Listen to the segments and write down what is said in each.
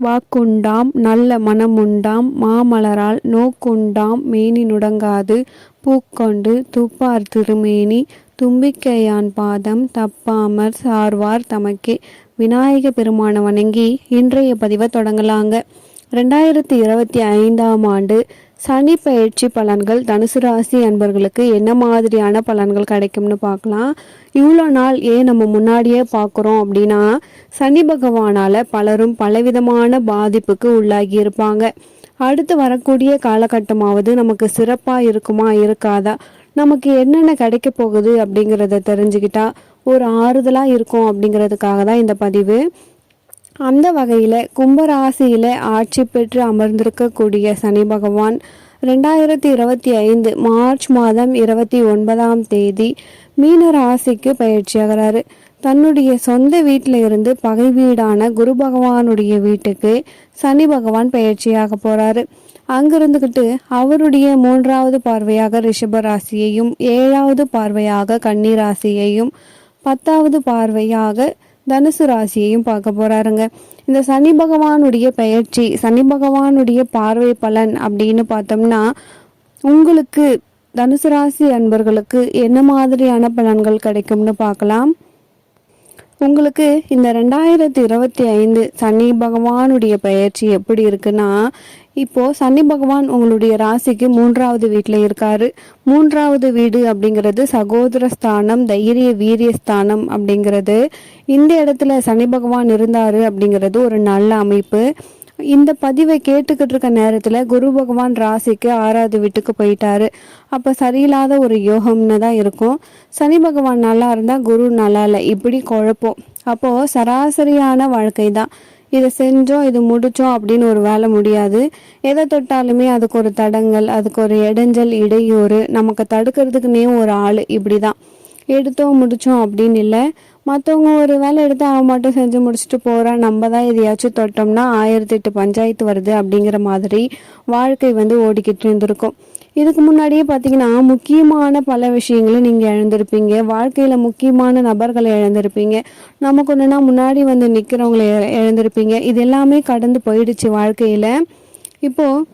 வாக்குண்டாம் நல்ல மனமுண்டாம் மாமலரால் நோக்குண்டாம் மேனி நுடங்காது பூக்கொண்டு துப்பார் திருமேனி தும்பிக்கையான் பாதம் தப்பாமற் சார்வார் தமக்கே. விநாயக பெருமான வணங்கி இன்றைய பதிவை தொடங்கலாங்க. 2025ஆம் ஆண்டு சனி பயிற்சி பலன்கள் தனுசு ராசி அன்பர்களுக்கு என்ன மாதிரியான பலன்கள் கிடைக்கும்னு பார்க்கலாம். இவ்வளோ நாள் ஏன் நம்ம முன்னாடியே பார்க்குறோம் அப்படின்னா, சனி பகவானால் பலரும் பலவிதமான பாதிப்புக்கு உள்ளாகி இருப்பாங்க. அடுத்து வரக்கூடிய காலகட்டமாவது நமக்கு சிறப்பாக இருக்குமா இருக்காதா, நமக்கு என்னென்ன கிடைக்க போகுது அப்படிங்கிறத தெரிஞ்சுக்கிட்டா ஒரு ஆறுதலாக இருக்கும் அப்படிங்கிறதுக்காக தான் இந்த பதிவு. அந்த வகையில் கும்பராசியில் ஆட்சி பெற்று அமர்ந்திருக்கக்கூடிய சனி பகவான் 2025 மார்ச் மாதம் 29ஆம் தேதி மீன ராசிக்கு பயிற்சியாகிறாரு. தன்னுடைய சொந்த வீட்டில் இருந்து பகை வீடான குரு பகவானுடைய வீட்டுக்கு சனி பகவான் பயிற்சியாக போகிறாரு. அங்கிருந்துக்கிட்டு அவருடைய 3வது பார்வையாக ரிஷப ராசியையும் 7வது பார்வையாக கன்னி ராசியையும் 10வது பார்வையாக தனுசு ராசியையும் பார்க்க போறாருங்க. இந்த சனி பகவானுடைய பெயர்ச்சி, சனி பகவானுடைய பார்வை பலன் அப்படின்னு பார்த்தோம்னா, உங்களுக்கு தனுசு ராசி அன்பர்களுக்கு என்ன மாதிரியான பலன்கள் கிடைக்கும்னு பார்க்கலாம். உங்களுக்கு இந்த 2025 சனி பகவானுடைய பெயர்ச்சி எப்படி இருக்குன்னா, இப்போ சனி பகவான் உங்களுடைய ராசிக்கு 3வது வீட்டில் இருக்காரு. 3வது வீடு அப்படிங்கிறது சகோதர ஸ்தானம், தைரிய வீரிய ஸ்தானம் அப்படிங்கிறது. இந்த இடத்துல சனி பகவான் இருந்தாரு அப்படிங்கிறது ஒரு நல்ல அமைப்பு. இந்த பதிவை கேட்டுக்கிட்டு இருக்க நேரத்தில் குரு பகவான் ராசிக்கு 6வது வீட்டுக்கு போயிட்டாரு. அப்போ சரியில்லாத ஒரு யோகம்னு தான் இருக்கும். சனி பகவான் நல்லா இருந்தால் குரு நல்லா இல்லை, இப்படி குழப்பம். அப்போது சராசரியான வாழ்க்கை தான். இதை செஞ்சோம், இது முடித்தோம் அப்படின்னு ஒரு வேலை முடியாது. எதை தொட்டாலுமே அதுக்கு ஒரு தடங்கள், அதுக்கு ஒரு இடைஞ்சல், இடையூறு, நமக்கு தடுக்கிறதுக்குன்னே ஒரு ஆள். இப்படி தான் எடுத்தோம் முடித்தோம் அப்படின்னு இல்லை. மற்றவங்க ஒரு வேலை எடுத்து அவன் மட்டும் செஞ்சு முடிச்சுட்டு போகிறான், நம்ம தான் எதையாச்சும் தொட்டோம்னா 1008 பஞ்சாயத்து வருது அப்படிங்கிற மாதிரி வாழ்க்கை ஓடிக்கிட்டு இருந்திருக்கும். இதுக்கு முன்னாடியே பார்த்தீங்கன்னா முக்கியமான பல விஷயங்களை நீங்கள் இழந்திருப்பீங்க. வாழ்க்கையில் முக்கியமான நபர்களை இழந்திருப்பீங்க. நமக்கு ஒன்றுனா முன்னாடி நிற்கிறவங்களை இழந்திருப்பீங்க. இது எல்லாமே கடந்து போயிடுச்சு வாழ்க்கையில். இப்போது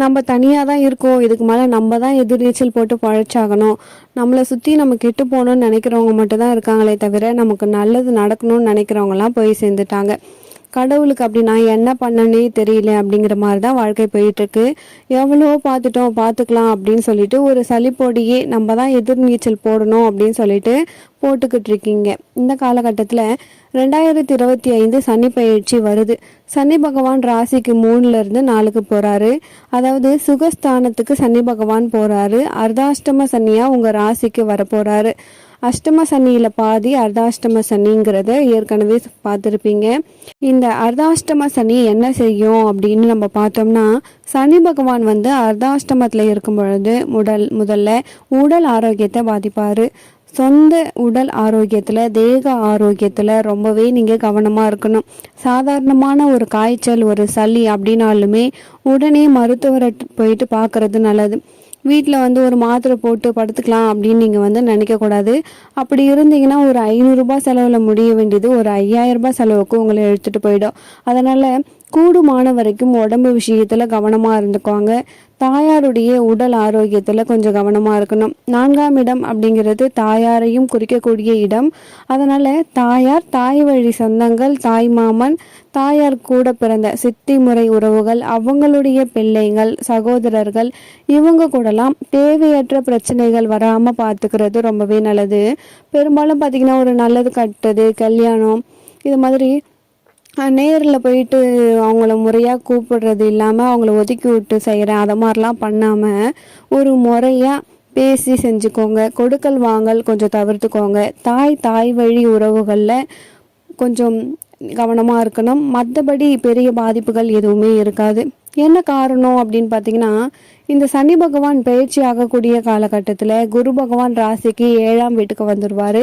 நம்ம தனியாக தான் இருக்கோம், இதுக்கு மேலே நம்ம தான் எதிர்நீச்சல் போட்டு பழைச்சாகணும். நம்மளை சுற்றி நம்ம கெட்டு போகணும்னு நினைக்கிறவங்க மட்டும் தான் இருக்காங்களே தவிர நமக்கு நல்லது நடக்கணும்னு நினைக்கிறவங்கலாம் போய் சேர்ந்துட்டாங்க. கடவுளுக்கு அப்படி நான் என்ன பண்ணனே தெரியல அப்படிங்கிற மாதிரி தான் வாழ்க்கை போயிட்டுருக்கு. எவ்வளோ பார்த்துட்டோம், பார்த்துக்கலாம் அப்படின்னு சொல்லிட்டு ஒரு சளிப்பொடியே நம்ம தான் எதிர்நீச்சல் போடணும் அப்படின்னு சொல்லிட்டு போட்டுக்கிட்டு இருக்கீங்க. இந்த காலகட்டத்தில் 2025 சனி பயிற்சி வருது. சனி பகவான் ராசிக்கு 3லேருந்து 4க்கு போகிறாரு. அதாவது சுகஸ்தானத்துக்கு சனி பகவான் போகிறாரு. அர்த்தாஷ்டம சனியாக உங்கள் ராசிக்கு வரப்போகிறாரு. அஷ்டம சனியில் பாதி அர்த்தாஷ்டம சனிங்கிறத ஏற்கனவே பார்த்துருப்பீங்க. இந்த அர்த்தாஷ்டம சனி என்ன செய்யும் அப்படின்னு நம்ம பார்த்தோம்னா, சனி பகவான் அர்த்தாஷ்டமத்தில் இருக்கும் பொழுது முதல்ல உடல் ஆரோக்கியத்தை பாதிப்பார். சொந்த உடல் ஆரோக்கியத்தில், தேக ஆரோக்கியத்தில் ரொம்பவே நீங்கள் கவனமாக இருக்கணும். சாதாரணமான ஒரு காய்ச்சல், ஒரு சளி அப்படின்னாலுமே உடனே மருத்துவரை போயிட்டு பார்க்குறது நல்லது. வீட்டில் ஒரு மாத்திரை போட்டு படுத்துக்கலாம் அப்படின்னு நீங்கள் நினைக்கக்கூடாது. அப்படி இருந்தீங்கன்னா ஒரு 500 ரூபாய் செலவில் முடிய வேண்டியது ஒரு 5000 ரூபாய் செலவுக்கு உங்களை எடுத்துகிட்டு போயிடும். அதனால் கூடுமான வரைக்கும் உடம்பு விஷயத்தில் கவனமாக இருந்துக்குவாங்க. தாயாருடைய உடல் ஆரோக்கியத்தில் கொஞ்சம் கவனமாக இருக்கணும். 4ஆம் இடம் அப்படிங்கிறது தாயாரையும் குறிக்கக்கூடிய இடம். அதனால் தாயார், தாய் வழி சொந்தங்கள், தாய் மாமன், தாயார் கூட பிறந்த சித்தி முறை உறவுகள், அவங்களுடைய பிள்ளைங்கள், சகோதரர்கள், இவங்க கூடலாம் தேவையற்ற பிரச்சனைகள் வராமல் பார்த்துக்கிறது ரொம்பவே நல்லது. பெரும்பாலும் பார்த்திங்கன்னா ஒரு நல்லது கட்டுறது, கல்யாணம், இது மாதிரி நேரில் போயிட்டு அவங்கள முறையாக கூப்பிடுறது இல்லாமல் அவங்கள ஒதுக்கி விட்டு செய்கிறேன், அதை மாதிரிலாம் பண்ணாமல் ஒரு முறையாக பேசி செஞ்சுக்கோங்க. கொடுக்கல் வாங்கல் கொஞ்சம் தவிர்த்துக்கோங்க. தாய் வழி உறவுகளில் கொஞ்சம் கவனமாக இருக்கணும். மற்றபடி பெரிய பாதிப்புகள் எதுவுமே இருக்காது. என்ன காரணம் அப்படின்னு பார்த்தீங்கன்னா, இந்த சனி பகவான் பயிற்சி ஆகக்கூடிய காலகட்டத்தில் குரு பகவான் ராசிக்கு 7ஆம் வீட்டுக்கு வந்துடுவார்.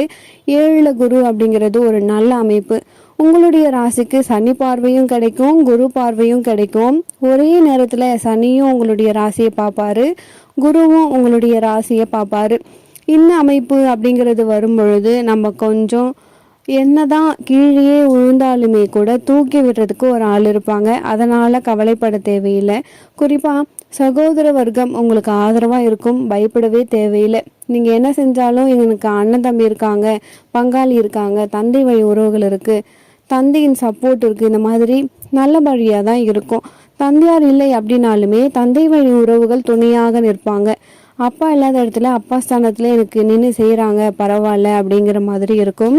7ல் குரு அப்படிங்கிறது ஒரு நல்ல அமைப்பு. உங்களுடைய ராசிக்கு சனி பார்வையும் கிடைக்கும், குரு பார்வையும் கிடைக்கும். ஒரே நேரத்தில் சனியும் உங்களுடைய ராசியை பார்ப்பாரு, குருவும் உங்களுடைய ராசியை பார்ப்பாரு. இந்த அமைப்பு அப்படிங்கிறது வரும் பொழுது நம்ம கொஞ்சம் என்னதான் கீழே விழுந்தாலுமே கூட தூக்கி விடுறதுக்கு ஒரு ஆள் இருப்பாங்க. அதனால கவலைப்பட தேவையில்லை. குறிப்பா சகோதர வர்க்கம் உங்களுக்கு ஆதரவா இருக்கும். பயப்படவே தேவையில்லை. நீங்க என்ன செஞ்சாலும் எனக்கு அண்ணன் தம்பி இருக்காங்க, பங்காளி இருக்காங்க, தந்தை வழி உறவுகள் இருக்கு, தந்தையின் சப்போர்ட் இருக்கு. இந்த மாதிரி நல்லபடியா தான் இருக்கும். தந்தையார் இல்லை அப்படின்னாலுமே தந்தை வழி உறவுகள் துணையாக நிற்பாங்க. அப்பா இல்லாத இடத்துல அப்பா ஸ்தானத்துல எனக்கு நின்று செய்கிறாங்க, பரவாயில்ல அப்படிங்கிற மாதிரி இருக்கும்.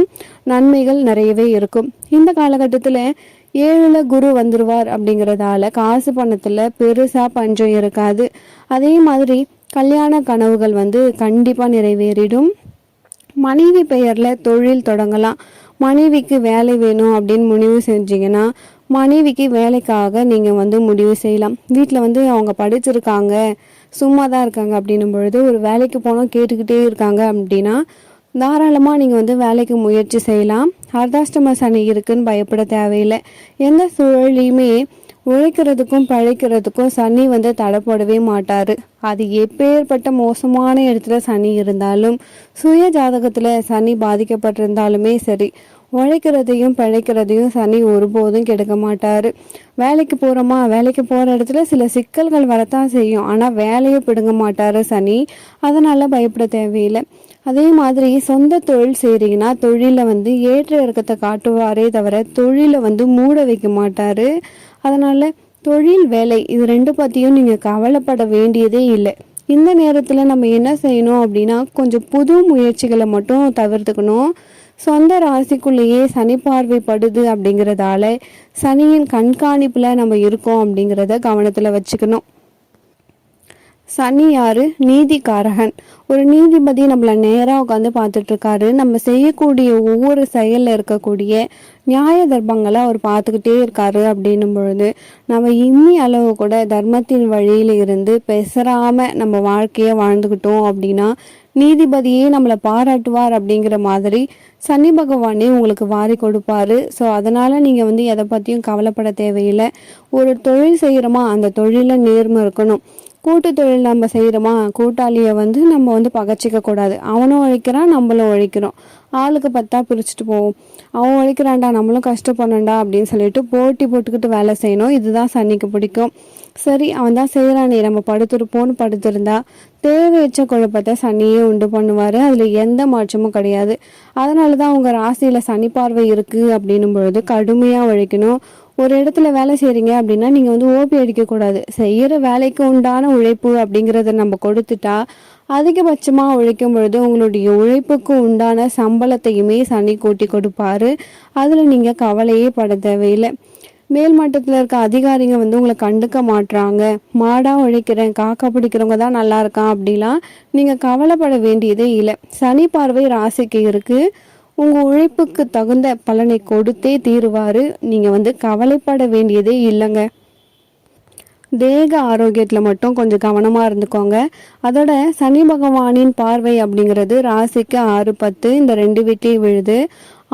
நன்மைகள் நிறையவே இருக்கும். இந்த காலகட்டத்தில் ஏழுல குரு வந்துருவார் அப்படிங்கிறதால காசு பணத்தில் பெருசாக பஞ்சம் இருக்காது. அதே மாதிரி கல்யாண கனவுகள் வந்து கண்டிப்பாக நிறைவேறிடும். மனைவி பெயரில் தொழில் தொடங்கலாம். மனைவிக்கு வேலை வேணும் அப்படின்னு முடிவு செஞ்சீங்கன்னா மனைவிக்கு வேலைக்காக நீங்கள் வந்து முடிவு செய்யலாம். வீட்டில் வந்து அவங்க படிச்சிருக்காங்க, சும்மா தான் இருக்காங்க அப்படின்னும் பொழுது ஒரு வேலைக்கு போனால் கேட்டுக்கிட்டே இருக்காங்க அப்படின்னா தாராளமாக நீங்கள் வந்து வேலைக்கு முயற்சி செய்யலாம். அர்த்தாஷ்டம சனி இருக்குன்னு பயப்பட தேவையில்லை. எந்த சூழலையுமே உழைக்கிறதுக்கும் பழைக்கிறதுக்கும் சனி வந்து தடைப்படவே மாட்டார். அது எப்பேற்பட்ட மோசமான இடத்துல சனி இருந்தாலும், சுய ஜாதகத்தில் சனி பாதிக்கப்பட்டிருந்தாலுமே சரி, உழைக்கிறதையும் பிழைக்கிறதையும் சனி ஒருபோதும் கெடுக்க மாட்டார். வேலைக்கு போகிறோமா, வேலைக்கு போகிற இடத்துல சில சிக்கல்கள் வரத்தான் செய்யும். ஆனால் வேலையை பிடுங்க மாட்டார் சனி. அதனால் பயப்பட தேவையில்லை. அதே மாதிரி சொந்த தொழில் செய்கிறீங்கன்னா தொழிலில் வந்து ஏற்ற இறக்கத்தை காட்டுவாரே தவிர தொழிலை வந்து மூட வைக்க மாட்டார். அதனால் தொழில் வேலை இது ரெண்டு பற்றியும் நீங்கள் கவலைப்பட வேண்டியதே இல்லை. இந்த நேரத்தில் நம்ம என்ன செய்யணும் அப்படின்னா கொஞ்சம் புது முயற்சிகளை மட்டும் தவிர்த்துக்கணும். சொந்த ராசிக்குள்ளேயே சனி பார்வைப்படுது அப்படிங்கிறதால சனியின் கண்காணிப்பில் நம்ம இருக்கோம் அப்படிங்கிறத கவனத்தில் வச்சுக்கணும். சனி யாரு? நீதிக்காரகன். ஒரு நீதிபதி நம்மளை நேராக உட்காந்து பார்த்துட்டு இருக்காரு. நம்ம செய்யக்கூடிய ஒவ்வொரு செயலில் இருக்கக்கூடிய நியாய தர்மங்களை அவர் பார்த்துக்கிட்டே இருக்காரு. அப்படின்னும் பொழுது நம்ம இன்னி அளவு கூட தர்மத்தின் வழியில இருந்து பெசராம நம்ம வாழ்க்கையை வாழ்ந்துக்கிட்டோம் அப்படின்னா நீதிபதியே நம்மளை பாராட்டுவார் அப்படிங்கிற மாதிரி சனி பகவானே உங்களுக்கு வாரி கொடுப்பாரு. ஸோ அதனால நீங்கள் வந்து எதை பற்றியும் கவலைப்பட தேவையில்லை. ஒரு தொழில் செய்கிறோமா அந்த தொழிலில் நேர்மை இருக்கணும். கூட்டு தொழில் நம்ம செய்கிறோமா கூட்டாளியை வந்து நம்ம வந்து பகச்சிக்க கூடாது. அவனும் உழைக்கிறான், நம்மளும் உழைக்கிறோம். ஆளுக்கு 10 பிரிச்சுட்டு போவோம். அவன் உழைக்கிறான்டா நம்மளும் கஷ்டப்படணும்டா அப்படின்னு சொல்லிட்டு போட்டி போட்டுக்கிட்டு வேலை செய்யணும். இதுதான் சனிக்கு பிடிக்கும். சரி அவன் தான் செய்கிறானே நம்ம படுத்துருப்போன்னு படுத்திருந்தா தேவையற்ற குழப்பத்தை சனியே உண்டு பண்ணுவார். அதில் எந்த மாற்றமும் கிடையாது. அதனால தான் உங்கள் ராசியில் சனி பார்வை இருக்குது அப்படின்னும் பொழுது கடுமையாக உழைக்கணும். ஒரு இடத்துல வேலை செய்கிறீங்க அப்படின்னா நீங்கள் வந்து ஓபி அடிக்கக்கூடாது. செய்கிற வேலைக்கு உண்டான உழைப்பு அப்படிங்கிறத நம்ம கொடுத்துட்டா அதிகபட்சமாக உழைக்கும் பொழுது உங்களுடைய உழைப்புக்கு உண்டான சம்பளத்தையுமே சனி கூட்டி கொடுப்பாரு. அதில் நீங்கள் கவலையே பட தேவையில்லை. மேல் மட்டத்தில் இருக்க அதிகாரிங்க வந்து உங்களை கண்டுக்க மாட்டுறாங்க, மாடாக உழைக்கிறேன் காக்கா பிடிக்கிறவங்க தான் நல்லா இருக்கான் அப்படிலாம் நீங்கள் கவலைப்பட வேண்டியதே இல்லை. சனி பார்வை ராசிக்கு இருக்குது. உங்கள் உழைப்புக்கு தகுந்த பலனை கொடுத்தே தீருவார். நீங்கள் வந்து கவலைப்பட வேண்டியதே இல்லைங்க. தேக ஆரோக்கியத்தில் மட்டும் கொஞ்சம் கவனமாக இருந்துக்கோங்க. அதோட சனி பகவானின் பார்வை அப்படிங்கிறது ராசிக்கு 6, 10 இந்த 2 வீட்டையும் விழுது.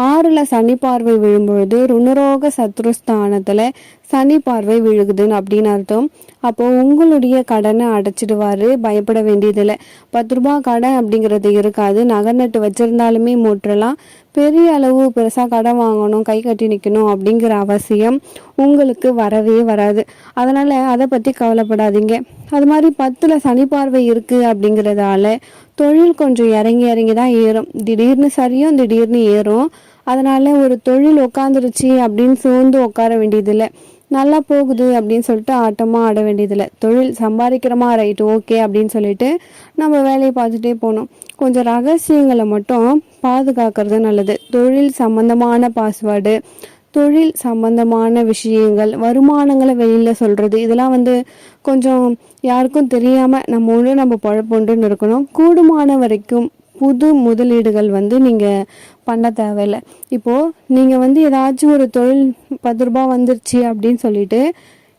6ல் சனி பார்வை விழும்பொழுது ருணரோக சத்ருஸ்தானத்தில் சனி பார்வை விழுகுதுன்னு அப்படின்னு அர்த்தம். அப்போது உங்களுடைய கடனை அடைச்சிடுவார். பயப்பட வேண்டியதில்லை. 10 ரூபா கடன் அப்படிங்கிறது இருக்காது. நகை நட்டு வச்சுருந்தாலுமே மூட்டலாம். பெரிய அளவு பெருசாக கடன் வாங்கணும், கை கட்டி நிற்கணும் அப்படிங்கிற அவசியம் உங்களுக்கு வரவே வராது. அதனால் அதை பற்றி கவலைப்படாதீங்க. அது மாதிரி 10ல் சனி பார்வை இருக்குது அப்படிங்கிறதால தொழில் கொஞ்சம் இறங்கி இறங்கி தான் ஏறும். திடீர்னு சரியும் திடீர்னு ஏறும். அதனால் ஒரு தொழில் உட்காந்துருச்சு அப்படின்னு சோர்ந்து உட்கார வேண்டியதில்லை. நல்லா போகுது அப்படின்னு சொல்லிட்டு ஆட்டமாக ஆட வேண்டியதில்லை. தொழில் சம்பாதிக்கிறோமா ரைட்டு ஓகே அப்படின்னு சொல்லிட்டு நம்ம வேலையை பார்த்துட்டே போகணும். கொஞ்சம் ரகசியங்களை மட்டும் பாதுகாக்கிறது நல்லது. தொழில் சம்பந்தமான பாஸ்வேர்டு, தொழில் சம்பந்தமான விஷயங்கள், வருமானங்களை வெளியில் சொல்கிறது, இதெல்லாம் வந்து கொஞ்சம் யாருக்கும் தெரியாமல் நம்ம பழப்பொண்டுன்னு இருக்கணும். கூடுமான வரைக்கும் புது முதலீடுகள் வந்து நீங்கள் பண்ண தேவையில்லை. இப்போது நீங்கள் வந்து ஏதாச்சும் ஒரு தொழில் 10 ரூபா வந்துருச்சு அப்படின்னு சொல்லிட்டு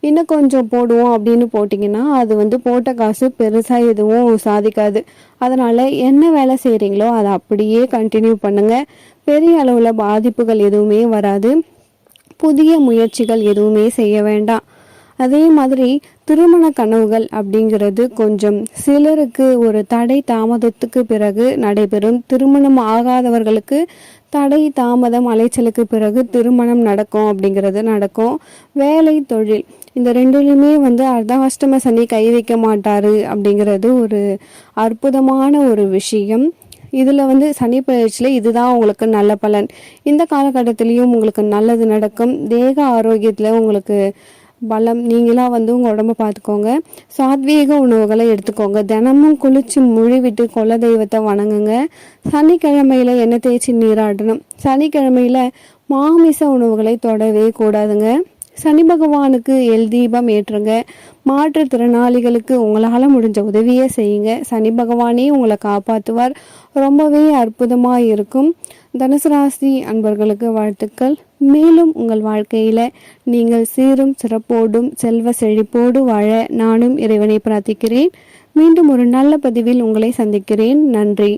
இன்னும் கொஞ்சம் போடுவோம் அப்படின்னு போட்டிங்கன்னா அது வந்து போட்ட காசு பெருசாக எதுவும் சாதிக்காது. அதனால் என்ன வேலை செய்கிறீங்களோ அதை அப்படியே கண்டினியூ பண்ணுங்கள். பெரிய அளவில் பாதிப்புகள் எதுவுமே வராது. புதிய முயற்சிகள் எதுவுமே செய்ய வேண்டாம். அதே மாதிரி திருமண கனவுகள் அப்படிங்கிறது கொஞ்சம் சிலருக்கு ஒரு தடை தாமதத்துக்கு பிறகு நடைபெறும். திருமணம் ஆகாதவர்களுக்கு தடை தாமதம் அலைச்சலுக்கு பிறகு திருமணம் நடக்கும் அப்படிங்கிறது நடக்கும். வேலை தொழில் இந்த ரெண்டுலையுமே அர்த்தாஷ்டம சனி கை வைக்க மாட்டாரு அப்படிங்கிறது ஒரு அற்புதமான ஒரு விஷயம். இதில் சனி பயிற்சியில் இதுதான் உங்களுக்கு நல்ல பலன். இந்த காலகட்டத்திலையும் உங்களுக்கு நல்லது நடக்கும். தேக ஆரோக்கியத்தில் உங்களுக்கு பலம். நீங்களாக உங்கள் உடம்ப பார்த்துக்கோங்க. சாத்வீக உணவுகளை எடுத்துக்கோங்க. தினமும் குளிச்சு முழிவிட்டு குல தெய்வத்தை வணங்குங்க. சனிக்கிழமையில் எண்ணெய் தேய்ச்சி நீராடணும். சனிக்கிழமையில் மாமிச உணவுகளை தொடவே கூடாதுங்க. சனி பகவானுக்கு எல் தீபம் ஏற்றுங்க. மாற்றுத்திறனாளிகளுக்கு உங்களால் முடிஞ்ச உதவியை செய்யுங்க. சனி பகவானே உங்களை காப்பாற்றுவார். ரொம்பவே அற்புதமாக இருக்கும். தனுசு ராசி அன்பர்களுக்கு வாழ்த்துக்கள். மேலும் உங்கள் வாழ்க்கையில் நீங்கள் சீரும் சிறப்போடும் செல்வ செழிப்போடு வாழ நானும் இறைவனை பிரார்த்திக்கிறேன். மீண்டும் ஒரு நல்ல பதிவில் உங்களை சந்திக்கிறேன். நன்றி.